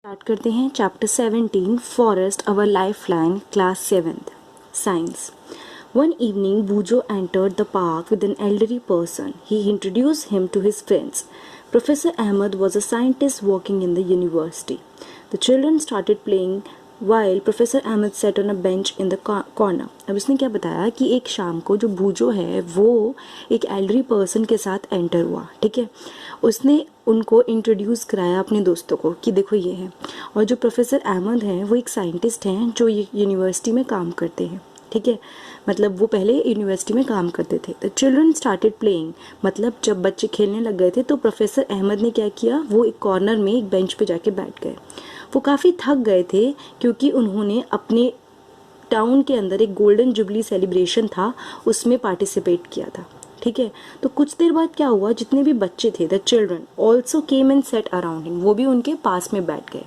Start करते हैं chapter 17 forest our lifeline class 7th science. One evening Bujo entered the park with an elderly person. He introduced him to his friends. Professor Ahmed was a scientist working in the university. The children started playing while Professor Ahmed sat on a bench in the corner. अब उसने क्या बताया कि एक शाम को जो बूजो है वो एक एल्डरी पर्सन के साथ एंटर हुआ. ठीक है, उसने उनको इंट्रोड्यूस कराया अपने दोस्तों को कि देखो ये है, और जो प्रोफेसर अहमद हैं वो एक साइंटिस्ट हैं जो यूनिवर्सिटी में काम करते हैं. ठीक है, मतलब वो पहले यूनिवर्सिटी में काम करते थे. द चिल्ड्रन स्टार्टेड प्लेइंग, मतलब जब बच्चे खेलने लग गए थे तो प्रोफेसर अहमद ने क्या किया, वो एक कॉर्नर में एक बेंच पे जाके बैठ गए. वो काफ़ी थक गए थे क्योंकि उन्होंने अपने टाउन के अंदर एक गोल्डन जुबली सेलिब्रेशन था उसमें पार्टिसिपेट किया था. ठीक है, तो कुछ देर बाद क्या हुआ, जितने भी बच्चे थे the children also came and sat around him, वो भी उनके पास में बैठ गए.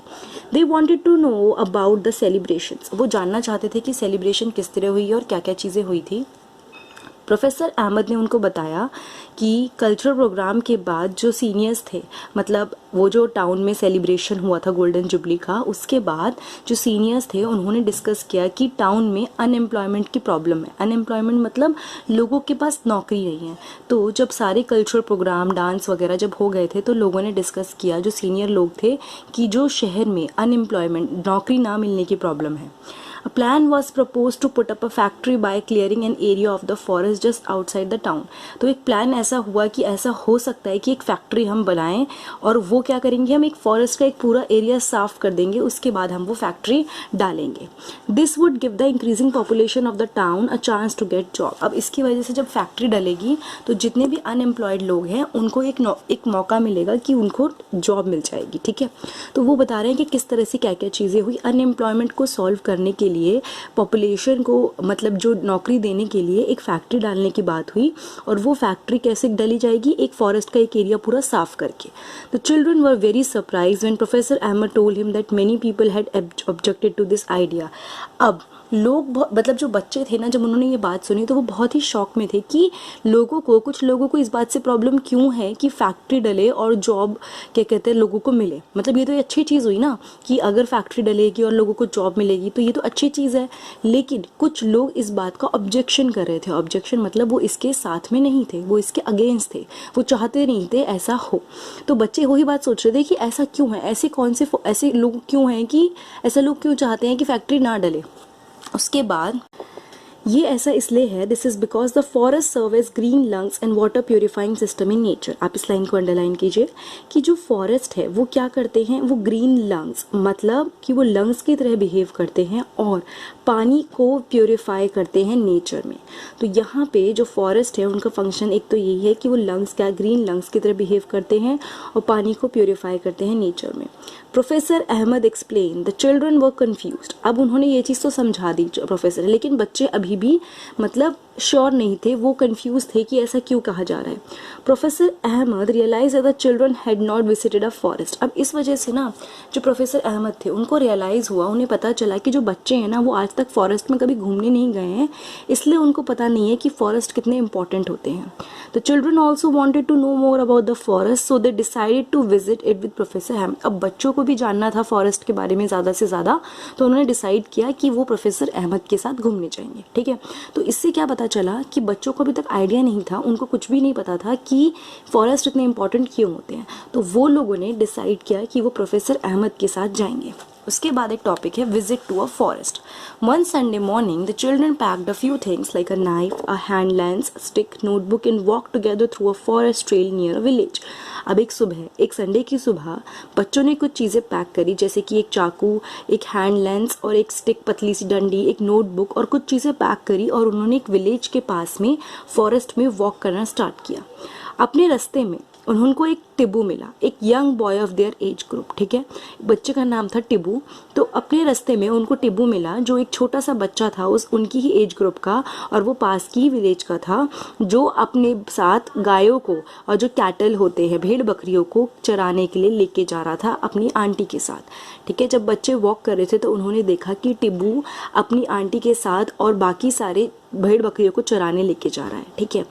They wanted to know about the celebrations, वो जानना चाहते थे कि सेलिब्रेशन किस तरह हुई और क्या क्या चीज़ें हुई थी. प्रोफेसर अहमद ने उनको बताया कि कल्चरल प्रोग्राम के बाद जो सीनियर्स थे, मतलब वो जो टाउन में सेलिब्रेशन हुआ था गोल्डन जुबली का, उसके बाद जो सीनियर्स थे उन्होंने डिस्कस किया कि टाउन में अनएम्प्लॉयमेंट की प्रॉब्लम है. अनएम्प्लॉयमेंट मतलब लोगों के पास नौकरी नहीं है. तो जब सारे कल्चरल प्रोग्राम डांस वगैरह जब हो गए थे तो लोगों ने डिस्कस किया, जो सीनियर लोग थे, कि जो शहर में अनएम्प्लॉयमेंट नौकरी ना मिलने की प्रॉब्लम है. A plan was proposed to put up a factory by clearing an area of the forest just outside the town. तो एक प्लान ऐसा हुआ कि ऐसा हो सकता है कि एक फैक्ट्री हम बनाएं और वो क्या करेंगे, हम एक फॉरेस्ट का एक पूरा एरिया साफ कर देंगे, उसके बाद हम वो फैक्ट्री डालेंगे. This would give the increasing population of the town a chance to get job. अब इसकी वजह से जब फैक्ट्री डलेगी तो जितने भी अनएम्प्लॉयड लोग हैं उनको एक मौका मिलेगा कि उनको जॉब मिल जाएगी. ठीक है, तो वो बता रहे हैं कि किस तरह से क्या क्या चीज़ें हुई. अनएम्प्लॉयमेंट को सॉल्व करने के लिए पॉपुलेशन को, मतलब जो नौकरी देने के लिए एक फैक्ट्री डालने की बात हुई, और वो फैक्ट्री कैसे डाली जाएगी, एक फॉरेस्ट का एक एरिया पूरा साफ करके. The children were very surprise when professor Ahmed told him that many people had objected to this idea. अब लोग, मतलब जो बच्चे थे ना, जब उन्होंने ये बात सुनी तो वो बहुत ही शॉक में थे कि कुछ लोगों को इस बात से प्रॉब्लम क्यों है कि फैक्ट्री डले और जॉब क्या कहते हैं लोगों को मिले. मतलब ये तो अच्छी चीज़ हुई ना कि अगर फैक्ट्री डलेगी और लोगों को जॉब मिलेगी तो ये तो अच्छी चीज़ है. लेकिन कुछ लोग इस बात का ऑब्जेक्शन कर रहे थे. ऑब्जेक्शन मतलब वो इसके साथ में नहीं थे, वो इसके अगेंस्ट थे, वो चाहते नहीं थे ऐसा हो. तो बच्चे वही बात सोच रहे थे कि ऐसा क्यों है, ऐसे लोग क्यों हैं कि ऐसा लोग क्यों चाहते हैं कि फैक्ट्री ना डले. उसके बाद ये ऐसा इसलिए है, this is because the forest serve as green lungs and water purifying system in nature. आप इस लाइन को अंडरलाइन कीजिए कि जो फॉरेस्ट है वो क्या करते हैं, वो ग्रीन लंग्स, मतलब कि वो लंग्स की तरह बिहेव करते हैं और पानी को प्योरीफाई करते हैं नेचर में. तो यहाँ पे जो फॉरेस्ट है उनका फंक्शन एक तो यही है कि वो लंग्स क्या, ग्रीन लंग्स की तरह बिहेव करते हैं और पानी को प्योरीफाई करते हैं नेचर में. Professor Ahmed explain, the children were confused. अब उन्होंने ये चीज़ तो समझा दी प्रोफेसर, लेकिन बच्चे अभी भी मतलब श्योर नहीं थे, वो कंफ्यूज थे कि ऐसा क्यों कहा जा रहा है. Professor Ahmed realise that the children had not visited a forest. अब इस वजह से ना जो प्रोफेसर अहमद थे उनको रियलाइज़ हुआ, उन्हें पता चला कि जो बच्चे हैं ना वो आज तक फॉरेस्ट में कभी घूमने नहीं गए हैं, इसलिए उनको पता नहीं है कि फॉरेस्ट कितने इंपॉर्टेंट होते हैं. The children also wanted to know more about the forest, so they decided to visit it with professor Ahmed. अब बच्चों को भी जानना था फॉरेस्ट के बारे में ज़्यादा से ज़्यादा, तो उन्होंने डिसाइड किया कि वो प्रोफेसर अहमद के साथ घूमने जाएंगे. ठीक है, तो इससे क्या पता चला कि बच्चों को अभी तक आइडिया नहीं था, उनको कुछ भी नहीं पता था कि फॉरेस्ट इतने इंपॉर्टेंट क्यों होते हैं. तो वो लोगों ने डिसाइड किया कि वो प्रोफेसर अहमद के साथ जाएंगे. उसके बाद एक टॉपिक है visit to a forest. One Sunday morning the children packed a few things like a knife, a hand lens, stick, notebook and walk together through a forest trail near a village. अब एक Sunday की सुबह बच्चों ने कुछ चीज़ें pack करी, जैसे कि एक चाकू, एक हैंड लेंस और एक स्टिक, पतली सी डंडी, एक नोटबुक और कुछ चीज़ें पैक करी, और उन्होंने एक विलेज के पास में फॉरेस्ट में वॉक करना स्टार्ट किया. अपने रास्ते में उनको एक टिब्बू मिला, एक young boy of their age group. ठीक है, बच्चे का नाम था टिब्बू. तो अपने रास्ते में उनको टिब्बू मिला जो एक छोटा सा बच्चा था उनकी ही एज ग्रुप का, और वो पास की विलेज का था, जो अपने साथ गायों को और जो कैटल होते हैं भेड़ बकरियों को चराने के लिए लेके जा रहा था अपनी आंटी के साथ. ठीक है, जब बच्चे वॉक कर रहे थे तो उन्होंने देखा कि टिब्बू अपनी आंटी के साथ और बाकी सारे भेड़ बकरियों को चराने लेके जा रहा है. ठीक है,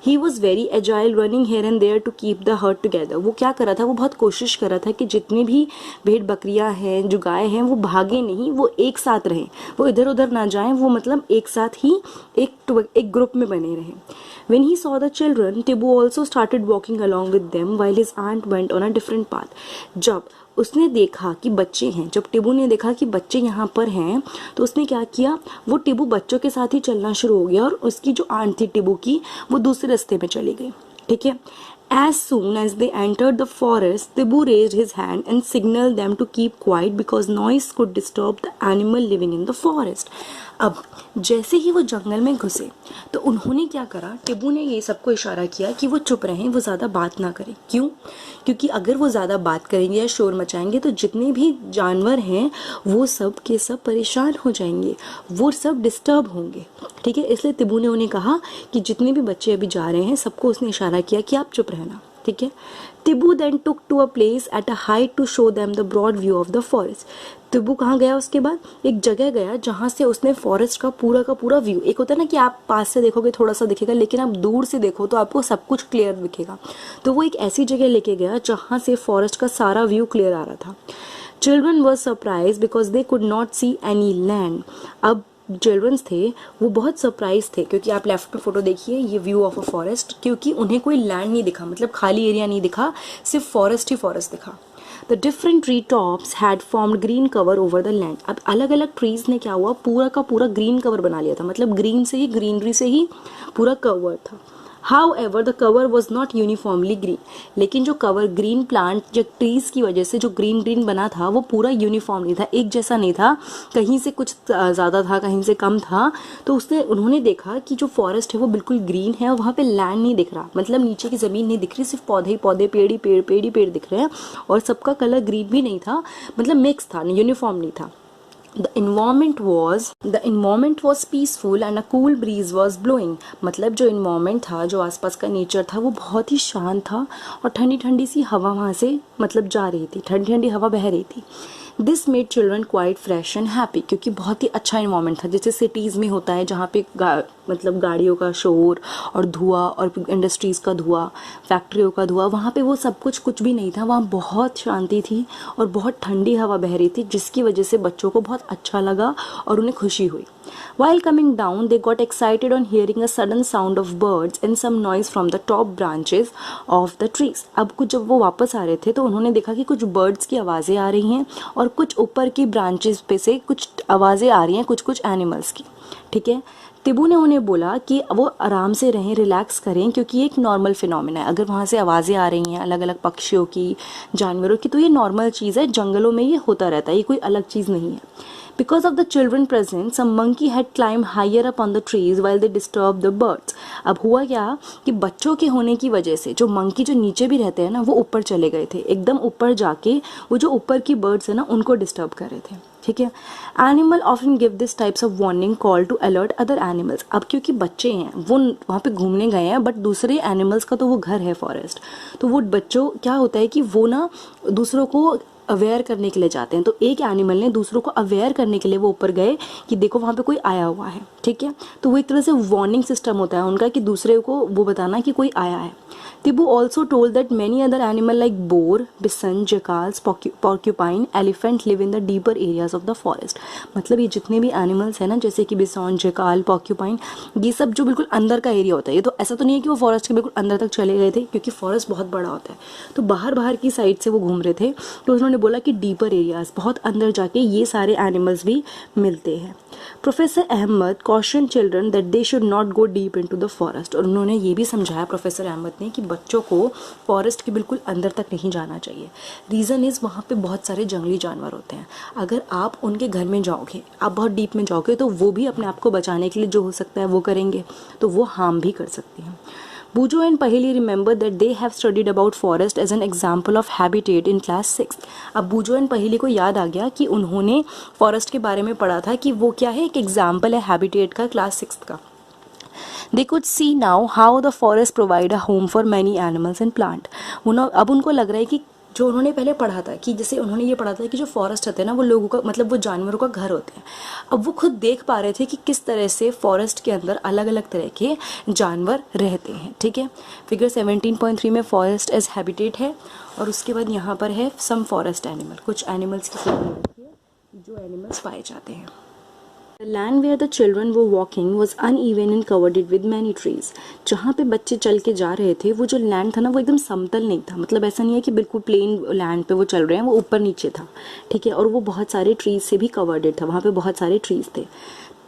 he was very agile, running here and there to keep the herd together. वो क्या कर रहा था, वो बहुत कोशिश कर रहा था कि जितनी भी भेड़ बकरियां हैं, जो गाय हैं, वो भागे नहीं, वो एक साथ रहें, वो इधर उधर ना जाएं, वो मतलब एक साथ ही एक ग्रुप में बने रहें. When he saw the children, Tibu also started walking along with them while his aunt went on a different path. जब उसने देखा कि बच्चे हैं, जब टिबू ने देखा कि बच्चे यहाँ पर हैं, तो उसने क्या किया, वो टिबू बच्चों के साथ ही चलना शुरू हो गया और उसकी जो आंट थी टिबू की, वो दूसरे रास्ते में चली गई. ठीक है. As soon as they entered the forest, Tibu raised his hand and signaled them to keep quiet because noise could disturb the animal living in the forest. अब जैसे ही वो जंगल में घुसे तो उन्होंने क्या करा, टिबू ने ये सबको इशारा किया कि वो चुप रहें, वो ज़्यादा बात ना करें. क्यों? क्योंकि अगर वो ज़्यादा बात करेंगे या शोर मचाएंगे तो जितने भी जानवर हैं वो सब के सब परेशान हो जाएंगे, वो सब डिस्टर्ब होंगे. ठीक है. इसलिए टिबू ने उन्हें कहा कि जितने भी बच्चे अभी जा रहे हैं सबको उसने इशारा किया कि आप चुप रहना. ठीक है. Tibu then took to a place at a height to show them the broad view of the forest. Tibu कहाँ गया, उसके बाद एक जगह गया जहाँ से उसने फॉरेस्ट का पूरा व्यू, एक होता है ना कि आप पास से देखोगे थोड़ा सा दिखेगा, लेकिन आप दूर से देखो तो आपको सब कुछ क्लियर दिखेगा, तो वो एक ऐसी जगह लेके गया जहाँ से फॉरेस्ट का सारा व्यू क्लियर आ रहा था. Children were surprise because they could not see any land. अब चिल्ड्रंस थे वो बहुत सरप्राइज थे, क्योंकि आप लेफ्ट पे फोटो देखिए, ये व्यू ऑफ अ फॉरेस्ट, क्योंकि उन्हें कोई लैंड नहीं दिखा, मतलब खाली एरिया नहीं दिखा, सिर्फ फॉरेस्ट ही फॉरेस्ट दिखा. The different tree tops had formed green cover over the land. अब अलग अलग ट्रीज ने क्या हुआ, पूरा का पूरा ग्रीन कवर बना लिया था, मतलब ग्रीन से ही, ग्रीनरी से ही पूरा कवर था. However, the cover was not uniformly green. लेकिन जो कवर ग्रीन प्लांट, जो ट्रीज की वजह से जो ग्रीन बना था वो पूरा यूनिफॉर्म नहीं था, एक जैसा नहीं था, कहीं से कुछ ज़्यादा था, कहीं से कम था. तो उन्होंने देखा कि जो फॉरेस्ट है वो बिल्कुल ग्रीन है और वहाँ पे लैंड नहीं दिख रहा, मतलब नीचे की ज़मीन नहीं दिख रही, सिर्फ पौधे ही पौधे, पेड़ ही पेड़ दिख रहे हैं, और सबका कलर ग्रीन भी नहीं था, मतलब मिक्स था, यूनिफॉर्म नहीं था. The environment was peaceful and a cool breeze was blowing. मतलब जो environment था, जो आसपास का नेचर था, वो बहुत ही शांत था और ठंडी ठंडी सी हवा वहाँ से मतलब जा रही थी, ठंडी ठंडी हवा बह रही थी. This made children quite fresh and happy, क्योंकि बहुत ही अच्छा इन्वायरमेंट था, जैसे सिटीज़ में होता है जहाँ पे मतलब गाड़ियों का शोर और धुआं और इंडस्ट्रीज़ का धुआं, फैक्ट्रियों का धुआं, वहाँ पे वो सब कुछ भी नहीं था. वहाँ बहुत शांति थी और बहुत ठंडी हवा बह रही थी, जिसकी वजह से बच्चों को बहुत अच्छा लगा और उन्हें खुशी हुई. While coming down, they got excited on hearing a sudden sound of birds and some noise from the top branches of the trees. अब कुछ जब वो वापस आ रहे थे तो उन्होंने देखा कि कुछ बर्ड्स की आवाज़ें आ रही हैं और कुछ ऊपर की ब्रांचेस पे से कुछ आवाज़ें आ रही हैं, कुछ एनिमल्स की. ठीक है. टिबू ने उन्हें बोला कि वो आराम से रहें, रिलैक्स करें, क्योंकि ये एक नॉर्मल फिनोमिना है. अगर वहाँ से आवाज़ें आ रही हैं अलग अलग पक्षियों की, जानवरों की, तो ये नॉर्मल चीज़ है, जंगलों में ये होता रहता है, ये कोई अलग चीज़ नहीं है. Because of the children present, some monkey had climbed higher up on the trees while they disturbed the birds. अब हुआ क्या कि बच्चों के होने की वजह से जो मंकी जो नीचे भी रहते हैं ना, वो ऊपर चले गए थे, एकदम ऊपर जाके वो जो ऊपर की बर्ड्स है ना उनको डिस्टर्ब कर रहे थे. ठीक है. Animal often give this types of warning call to alert other animals. अब क्योंकि बच्चे हैं वो वहाँ पे घूमने गए हैं, बट दूसरे एनिमल्स का तो वो घर है फॉरेस्ट, तो वो बच्चों क्या होता है कि वो ना दूसरों को अवेयर करने के लिए जाते हैं. तो एक एनिमल ने दूसरों को अवेयर करने के लिए वो ऊपर गए कि देखो वहाँ पे कोई आया हुआ है. ठीक है. तो वो एक तरह से वार्निंग सिस्टम होता है उनका कि दूसरे को वो बताना कि कोई आया है. Tibu also told that many other animals like boar, bison, jackals, porcupine, elephant live in the deeper areas of the forest. मतलब ये जितने भी एनिमल्स हैं ना, जैसे कि बिसॉन, जकाल, पॉक्यूपाइन, ये सब जो बिल्कुल अंदर का एरिया होता है. ये तो ऐसा तो नहीं है कि वो फॉरेस्ट के बिल्कुल अंदर तक चले गए थे, क्योंकि फॉरेस्ट बहुत बड़ा होता है, तो बाहर की साइड से वो घूम रहे थे. तो उन्होंने बोला कि डीपर एरियाज, बहुत अंदर जाके ये सारे एनिमल्स भी मिलते हैं. Professor Ahmed caution children that they should not go deep into the forest. और उन्होंने ये भी समझाया प्रोफेसर अहमद ने कि बच्चों को फॉरेस्ट के बिल्कुल अंदर तक नहीं जाना चाहिए. रीज़न इज़ वहाँ पे बहुत सारे जंगली जानवर होते हैं. अगर आप उनके घर में जाओगे, आप बहुत डीप में जाओगे, तो वो भी अपने आप को बचाने के लिए जो हो सकता है वो करेंगे, तो वो हार्म भी कर सकते हैं. Bujo and Paheli remember that they have studied about forest as an example of habitat in class 6. अब बूजो एंड पहेली को याद आ गया कि उन्होंने फॉरेस्ट के बारे में पढ़ा था कि वो क्या है, एक एग्जाम्पल है हैबिटेट का, क्लास 6 का. They could see now how the forest provide a home for many animals and plant. अब उनको लग रहा है कि जो उन्होंने पहले पढ़ा था कि जैसे उन्होंने ये पढ़ा था कि जो फॉरेस्ट होते हैं ना वो लोगों का मतलब वो जानवरों का घर होते हैं। अब वो खुद देख पा रहे थे कि किस तरह से फॉरेस्ट के अंदर अलग अलग तरह के जानवर रहते हैं। ठीक है, फिगर 17.3 में फॉरेस्ट एज हैबिटेट है, और उसके बाद यहाँ पर है सम फॉरेस्ट एनिमल, कुछ एनिमल्स की फोटो रखी है जो एनिमल्स पाए जाते हैं। The land where the children were walking was uneven and covered with many trees. जहाँ पे बच्चे चल के जा रहे थे वो जो लैंड था ना वो एकदम समतल नहीं था, मतलब ऐसा नहीं है कि बिल्कुल प्लेन लैंड पे वो चल रहे हैं, वो ऊपर नीचे था। ठीक है, और वो बहुत सारे ट्रीज से भी कवर्डेड था, वहाँ पे बहुत सारे ट्रीज थे।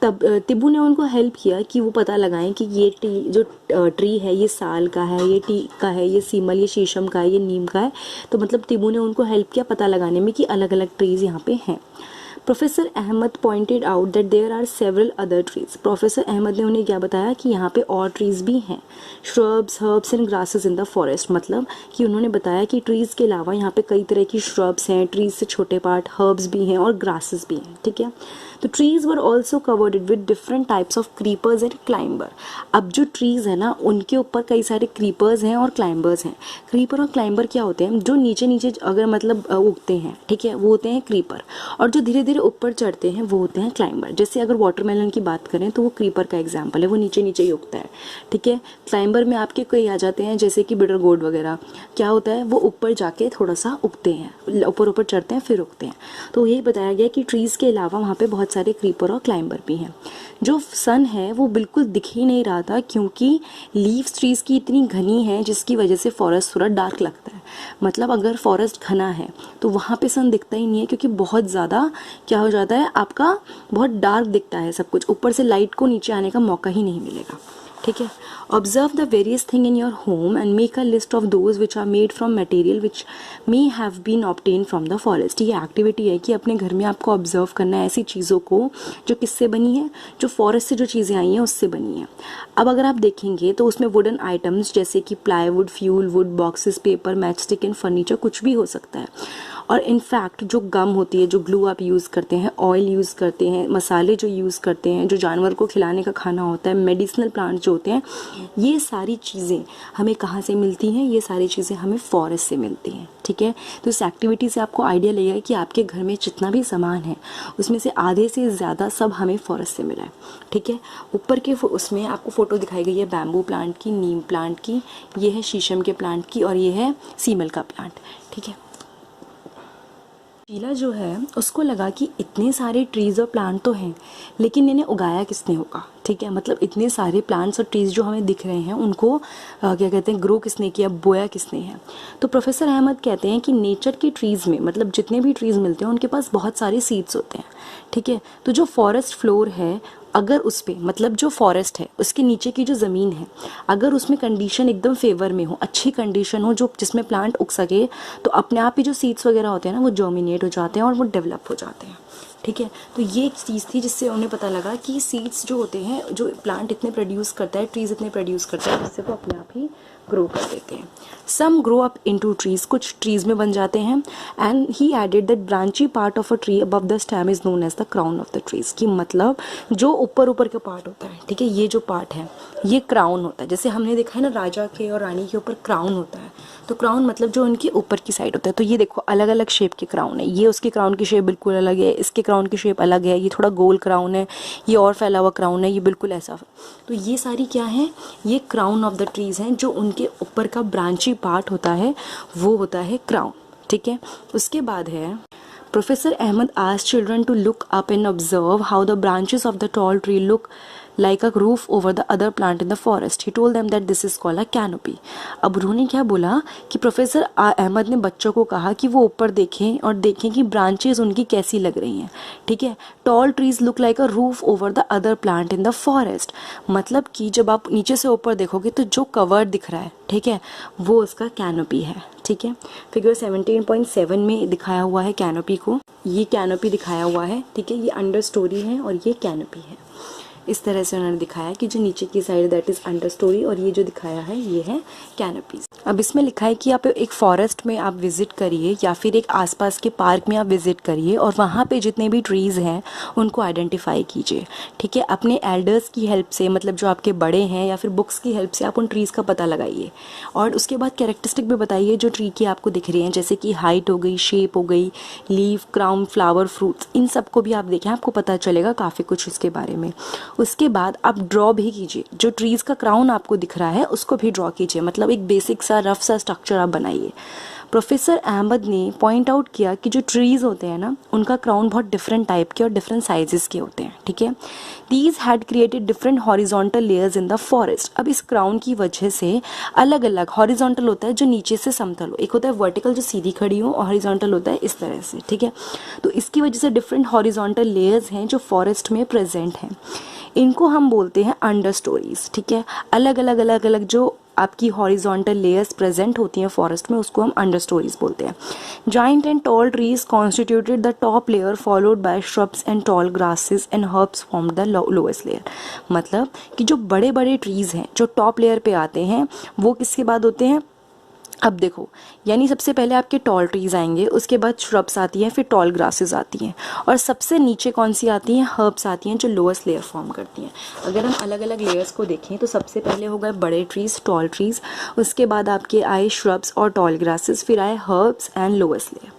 तब तिब्बू ने उनको हेल्प किया कि वो पता लगाएं कि ये जो ट्री है ये साल का है, ये टीक का है, ये सीमल, ये शीशम का है, ये नीम का है। तो मतलब तिब्बू ने उनको हेल्प किया पता लगाने में कि अलग अलग ट्रीज यहाँ पे हैं। Professor Ahmed pointed out that there are several other trees. Professor Ahmed ने उन्हें क्या बताया कि यहाँ पे और ट्रीज भी हैं, shrubs, herbs and grasses in the forest. मतलब कि उन्होंने बताया कि ट्रीज के अलावा यहाँ पे कई तरह की श्रब्स हैं, ट्रीज से छोटे पार्ट, हर्ब्स भी हैं और ग्रासेस भी हैं। ठीक है, तो trees were also covered with different types of creepers and climber. अब जो ट्रीज है ना उनके ऊपर कई सारे क्रीपर्स हैं और क्लाइंबर्स हैं। क्रीपर और क्लाइंबर क्या होते हैं, जो नीचे नीचे अगर मतलब उगते हैं, ठीक है, वो होते हैं क्रीपर, और जो धीरे धीरे ऊपर चढ़ते हैं वो होते हैं क्लाइंबर। जैसे अगर वाटरमेलन की बात करें तो वो क्रीपर का एग्जाम्पल है, वो नीचे नीचे ही उगता है। ठीक है, क्लाइंबर में आपके कई आ जाते हैं जैसे कि बिटर गोर्ड वगैरह, क्या होता है वो ऊपर जाके थोड़ा सा उगते हैं, ऊपर ऊपर चढ़ते हैं फिर उगते हैं। तो यही बताया गया कि ट्रीज के अलावा वहाँ पे बहुत सारे क्रीपर और क्लाइंबर भी हैं। जो सन है वो बिल्कुल दिख ही नहीं रहा था क्योंकि लीव्स ट्रीज की इतनी घनी है जिसकी वजह से फॉरेस्ट थोड़ा डार्क लगता है। मतलब अगर फॉरेस्ट घना है तो वहाँ पे सन दिखता ही नहीं है क्योंकि बहुत ज़्यादा क्या हो जाता है, आपका बहुत डार्क दिखता है सब कुछ, ऊपर से लाइट को नीचे आने का मौका ही नहीं मिलेगा। ठीक है, observe the various thing in your home and make a list of those which are made from material which may have been obtain from the forest. ये एक्टिविटी है कि अपने घर में आपको ऑब्जर्व करना है ऐसी चीज़ों को जो किससे बनी है, जो फॉरेस्ट से जो चीज़ें आई हैं उससे बनी है। अब अगर आप देखेंगे तो उसमें वुडन आइटम्स जैसे कि plywood, fuel wood, boxes, paper, match stick and furniture कुछ भी हो सकता है। और इनफैक्ट जो गम होती है, जो ग्लू आप यूज़ करते हैं, ऑयल यूज़ करते हैं, मसाले जो यूज़ करते हैं, जो जानवर को खिलाने का खाना होता है, मेडिसिनल प्लांट जो होते हैं, ये सारी चीज़ें हमें कहाँ से मिलती हैं, ये सारी चीज़ें हमें फॉरेस्ट से मिलती हैं। ठीक है, तो इस एक्टिविटी से आपको आइडिया लगेगा कि आपके घर में जितना भी सामान है उसमें से आधे से ज़्यादा सब हमें फॉरेस्ट से मिला है। ठीक है, ऊपर के उसमें आपको फ़ोटो दिखाई गई है बैम्बू प्लांट की, नीम प्लांट की, ये है शीशम के प्लांट की, और ये है सीमल का प्लांट। ठीक है, शीला जो है उसको लगा कि इतने सारे ट्रीज और प्लांट तो हैं लेकिन इन्हें उगाया किसने होगा। ठीक है, मतलब इतने सारे प्लांट्स और ट्रीज जो हमें दिख रहे हैं उनको क्या कहते हैं, ग्रो किसने किया, बोया किसने है। तो प्रोफेसर अहमद कहते हैं कि नेचर के ट्रीज़ में, मतलब जितने भी ट्रीज़ मिलते हैं उनके पास बहुत सारे सीड्स होते हैं। ठीक है, तो जो फॉरेस्ट फ्लोर है अगर उस पे, मतलब जो फॉरेस्ट है उसके नीचे की जो ज़मीन है अगर उसमें कंडीशन एकदम फेवर में हो, अच्छी कंडीशन हो, जो जिसमें प्लांट उग सके, तो अपने आप ही जो सीड्स वगैरह होते हैं ना वो जर्मिनेट हो जाते हैं और वो डेवलप हो जाते हैं। ठीक है, तो ये एक चीज़ थी जिससे उन्हें पता लगा कि सीड्स जो होते हैं, जो प्लांट इतने प्रोड्यूस करता है, ट्रीज इतने प्रोड्यूस करता है, जिससे वो अपने आप ही ग्रो कर देते हैं। Some grow up into trees, कुछ ट्रीज में बन जाते हैं। And he added that branchy part of a tree above the stem is known as the crown of the trees. की मतलब जो ऊपर ऊपर का पार्ट होता है, ठीक है, ये जो पार्ट है ये क्राउन होता है। जैसे हमने देखा है ना राजा के और रानी के ऊपर क्राउन होता है, तो क्राउन मतलब जो उनके ऊपर की साइड होता है। तो ये देखो अलग अलग शेप के क्राउन है, ये उसके क्राउन की शेप बिल्कुल अलग है, इसके क्राउन की शेप अलग है, ये थोड़ा गोल क्राउन है, ये और फैला हुआ क्राउन है, ये बिल्कुल ऐसा। तो ये सारी क्या है, ये क्राउन ऑफ द ट्रीज हैं। जो उनके ऊपर का ब्रांची पार्ट होता है वो होता है क्राउन। ठीक है, उसके बाद है professor Ahmed asked children to look up and observe how the branches of the tall tree look like a roof over the other plant in the forest. He told them that this is called a canopy. अब उन्होंने क्या बोला कि professor Ahmed ने बच्चों को कहा कि वो ऊपर देखें और देखें कि ब्रांचेस उनकी कैसी लग रही हैं। ठीक है, tall trees look like a roof over the other plant in the forest. मतलब कि जब आप नीचे से ऊपर देखोगे तो जो कवर दिख रहा है, ठीक है, वो उसका कैनोपी है। ठीक है, फिगर 17.7 में दिखाया हुआ है कैनोपी को, ये कैनोपी दिखाया हुआ है। ठीक है, ये अंडर स्टोरी है और ये कैनोपी है। इस तरह से उन्होंने दिखाया कि जो नीचे की side that is under story और ये जो दिखाया है ये है कैनोपीज। अब इसमें लिखा है कि आप एक फॉरेस्ट में आप विजिट करिए या फिर एक आसपास के पार्क में आप विजिट करिए और वहाँ पे जितने भी ट्रीज़ हैं उनको आइडेंटिफाई कीजिए। ठीक है, अपने एल्डर्स की हेल्प से, मतलब जो आपके बड़े हैं या फिर बुक्स की हेल्प से आप उन ट्रीज़ का पता लगाइए और उसके बाद कैरेक्टरिस्टिक भी बताइए जो ट्री की आपको दिख रही हैं, जैसे कि हाइट हो गई, शेप हो गई, लीफ, क्राउन, फ्लावर, फ्रूट्स, इन सबको भी आप देखें, आपको पता चलेगा काफ़ी कुछ उसके बारे में। उसके बाद आप ड्रॉ भी कीजिए, जो ट्रीज़ का क्राउन आपको दिख रहा है उसको भी ड्रॉ कीजिए, मतलब एक बेसिक सा रफ सा स्ट्रक्चर आप बनाइए। प्रोफेसर अहमद ने पॉइंट आउट किया कि जो ट्रीज़ होते हैं ना उनका क्राउन बहुत डिफरेंट टाइप के और डिफरेंट साइजेस के होते हैं। ठीक है, these had created different horizontal layers in the forest. अब इस क्राउन की वजह से अलग अलग, हॉरिजॉन्टल होता है जो नीचे से समतल हो, एक होता है वर्टिकल जो सीधी खड़ी हो, और हॉरिजॉन्टल होता है इस तरह से। ठीक है, तो इसकी वजह से डिफरेंट हॉरिजॉन्टल लेयर्स हैं जो फॉरेस्ट में प्रेजेंट हैं। इनको हम बोलते हैं अंडर स्टोरीज। ठीक है, अलग अलग जो आपकी हॉरिजॉन्टल लेयर्स प्रेजेंट होती हैं फॉरेस्ट में उसको हम अंडर स्टोरीज बोलते हैं। Giant and tall trees constituted the top layer followed by shrubs and tall grasses and herbs form the lowest layer. मतलब कि जो बड़े बड़े ट्रीज हैं जो टॉप लेयर पे आते हैं वो किसके बाद होते हैं, अब देखो, यानी सबसे पहले आपके टॉल ट्रीज आएंगे, उसके बाद श्रब्स आती हैं, फिर टॉल ग्रासेस आती हैं, और सबसे नीचे कौन सी आती हैं, हर्ब्स आती हैं जो लोएस्ट लेयर फॉर्म करती हैं। अगर हम अलग अलग लेयर्स को देखें तो सबसे पहले हो गए बड़े ट्रीज, टॉल ट्रीज, उसके बाद आपके आए श्रब्स और टॉल ग्रासेस, फिर आए हर्ब्स एंड लोएस्ट लेयर।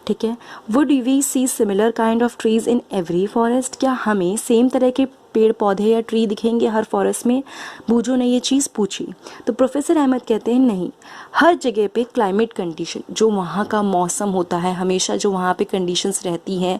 ठीक है, would we see similar kind of trees in every forest? क्या हमें सेम तरह के पेड़ पौधे या ट्री दिखेंगे हर फॉरेस्ट में? बूजो ने ये चीज़ पूछी। तो प्रोफेसर अहमद कहते हैं नहीं, हर जगह पे क्लाइमेट कंडीशन, जो वहाँ का मौसम होता है, हमेशा जो वहाँ पे कंडीशंस रहती हैं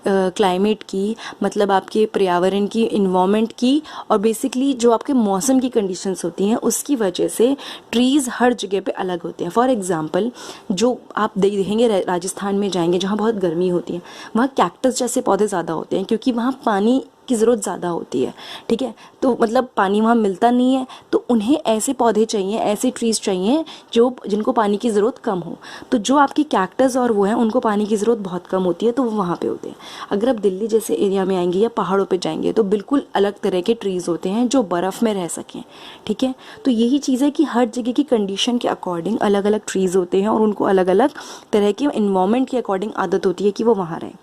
क्लाइमेट की, मतलब आपके पर्यावरण की, इन्वायरमेंट की, और बेसिकली जो आपके मौसम की कंडीशंस होती हैं उसकी वजह से ट्रीज़ हर जगह पे अलग होते हैं। फॉर एग्जांपल, जो आप देखेंगे राजस्थान में जाएंगे जहाँ बहुत गर्मी होती है, वहाँ कैक्टस जैसे पौधे ज़्यादा होते हैं क्योंकि वहाँ पानी की ज़रूरत ज़्यादा होती है। ठीक है, तो मतलब पानी वहाँ मिलता नहीं है, तो उन्हें ऐसे पौधे चाहिए, ऐसे ट्रीज़ चाहिए जिनको पानी की ज़रूरत कम हो। तो जो आपकी कैक्टस और वो हैं उनको पानी की ज़रूरत बहुत कम होती है, तो वो वहाँ पे होते हैं। अगर आप दिल्ली जैसे एरिया में आएंगे या पहाड़ों पे जाएंगे तो बिल्कुल अलग तरह के ट्रीज़ होते हैं जो बर्फ़ में रह सकें। ठीक है, तो यही चीज़ है कि हर जगह की कंडीशन के अकॉर्डिंग अलग अलग ट्रीज़ होते हैं और उनको अलग अलग तरह के इन्वायरमेंट के अकॉर्डिंग आदत होती है कि वो वहाँ रहें।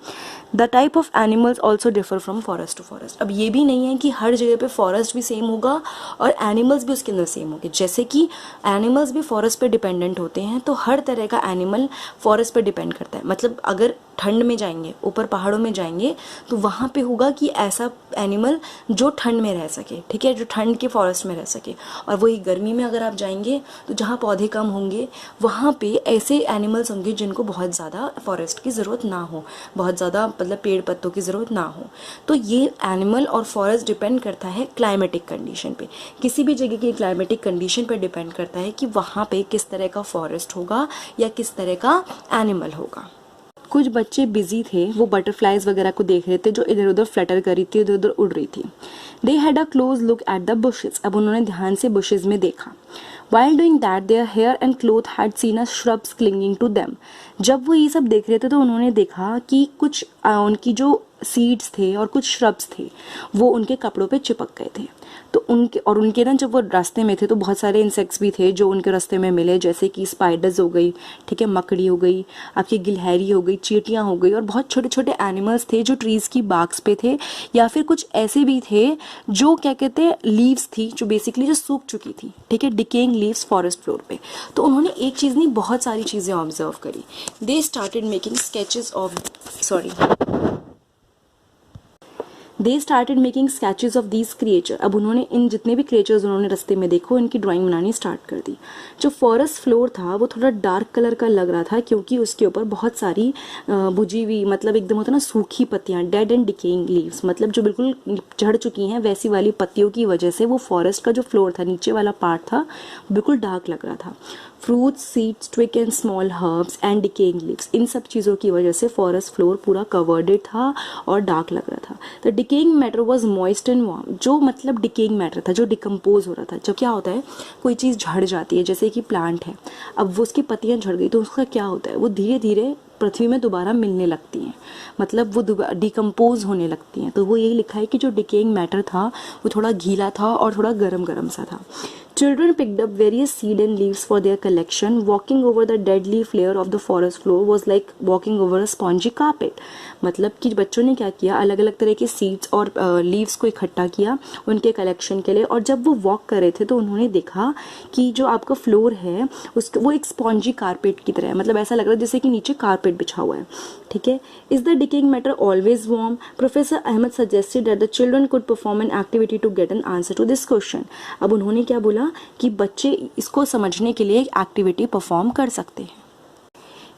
The type of animals also differ from forest to forest. अब ये भी नहीं है कि हर जगह पे फॉरेस्ट भी सेम होगा और एनिमल्स भी उसके अंदर सेम होंगे। जैसे कि एनिमल्स भी फॉरेस्ट पे डिपेंडेंट होते हैं, तो हर तरह का एनिमल फॉरेस्ट पे डिपेंड करता है। मतलब अगर ठंड में जाएंगे, ऊपर पहाड़ों में जाएंगे, तो वहाँ पे होगा कि ऐसा एनिमल जो ठंड में रह सके, ठीक है, जो ठंड के फॉरेस्ट में रह सके। और वही गर्मी में अगर आप जाएंगे तो जहाँ पौधे कम होंगे वहाँ पे ऐसे एनिमल्स होंगे जिनको बहुत ज़्यादा फॉरेस्ट की ज़रूरत ना हो, बहुत ज़्यादा मतलब पेड़ पत्तों की ज़रूरत ना हो। तो ये एनिमल और फॉरेस्ट डिपेंड करता है क्लाइमेटिक कंडीशन पे। किसी भी जगह की क्लाइमेटिक कंडीशन पे डिपेंड करता है कि वहाँ पे किस तरह का फॉरेस्ट होगा या किस तरह का एनिमल होगा। कुछ बच्चे बिजी थे, वो बटरफ्लाइज वगैरह को देख रहे थे जो इधर उधर फ्लटर कर रही थी, इधर उधर उड़ रही थी। They had a close look at the bushes. अब उन्होंने ध्यान से बुशेस में देखा। While doing that, their hair and cloth had seen a shrubs clinging to them. जब वो ये सब देख रहे थे तो उन्होंने देखा कि कुछ उनकी जो सीड्स थे और कुछ श्रब्स थे वो उनके कपड़ों पे चिपक गए थे। तो उनके ना जब वो रास्ते में थे तो बहुत सारे इंसेक्ट्स भी थे जो उनके रास्ते में मिले, जैसे कि स्पाइडर्स हो गई, ठीक है, मकड़ी हो गई, आपकी गिलहरी हो गई, चींटियाँ हो गई, और बहुत छोटे छोटे एनिमल्स थे जो ट्रीज़ की बाग्स पे थे, या फिर कुछ ऐसे भी थे जो क्या कहते हैं लीव्स थी जो बेसिकली जो सूख चुकी थी, ठीक है, डिकेइंग लीव्स फॉरेस्ट फ्लोर पे। तो उन्होंने एक चीज़ नहीं बहुत सारी चीज़ें ऑब्जर्व करी। They started making sketches of these creature. अब उन्होंने इन जितने भी क्रिएचर्स उन्होंने रास्ते में देखो इनकी ड्राइंग बनानी स्टार्ट कर दी। जो फॉरेस्ट फ्लोर था वो थोड़ा डार्क कलर का लग रहा था क्योंकि उसके ऊपर बहुत सारी बुझी हुई, मतलब एकदम होता ना सूखी पत्तियाँ, डेड एंड डिकेइंग लीव्स, मतलब जो बिल्कुल झड़ चुकी हैं वैसी वाली पत्तियों की वजह से वो फॉरेस्ट का जो फ्लोर था, नीचे वाला पार्ट था, बिल्कुल डार्क लग रहा था। Fruits, seeds, twig and small herbs and decaying leaves, इन सब चीज़ों की वजह से फॉरेस्ट फ्लोर पूरा कवर्डेड था और डार्क लग रहा था। The decaying matter was moist and warm, जो मतलब डिकेइंग मैटर था, जो डिकम्पोज हो रहा था। जब क्या होता है, कोई चीज़ झड़ जाती है, जैसे कि प्लांट है, अब वो उसकी पत्तियाँ झड़ गई तो उसका क्या होता है, वो धीरे धीरे पृथ्वी में दोबारा मिलने लगती हैं, मतलब वो डिकम्पोज होने लगती हैं। तो वो यही लिखा है कि जो डिकेइंग मैटर था वो थोड़ा गीला था और थोड़ा गरम गरम सा था। Children picked up various seed and leaves for their collection. Walking over the dead leaf layer of the forest floor was like walking over a spongy carpet. मतलब कि बच्चों ने क्या किया, अलग अलग तरह के सीड्स और लीव्स को इकट्ठा किया उनके कलेक्शन के लिए, और जब वो वॉक कर रहे थे तो उन्होंने देखा कि जो आपका फ्लोर है उसका वो एक स्पॉन्जी कारपेट की तरह है, मतलब ऐसा लग रहा है जैसे कि नीचे कारपेट बिछा हुआ है। ठीक है। Is the decaying matter always warm? Professor Ahmed suggested that the children could perform an activity to get an answer to this question. अब उन्होंने क्या बोला कि बच्चे इसको समझने के लिए एक एक्टिविटी परफॉर्म कर सकते हैं।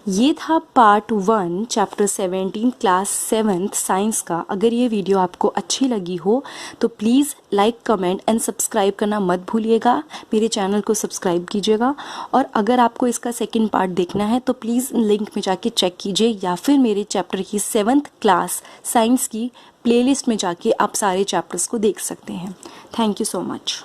ये था part 1 chapter 17 class 7th science का। अगर ये वीडियो आपको अच्छी लगी हो तो please like, comment and subscribe करना मत भूलिएगा। मेरे चैनल को सब्सक्राइब कीजिएगा, और अगर आपको इसका सेकंड पार्ट देखना है तो प्लीज़ लिंक में जाके चेक कीजिए, या फिर मेरे चैप्टर की 7th क्लास साइंस की प्लेलिस्ट में जाके आप सारे चैप्टर्स को देख सकते हैं। Thank you so much.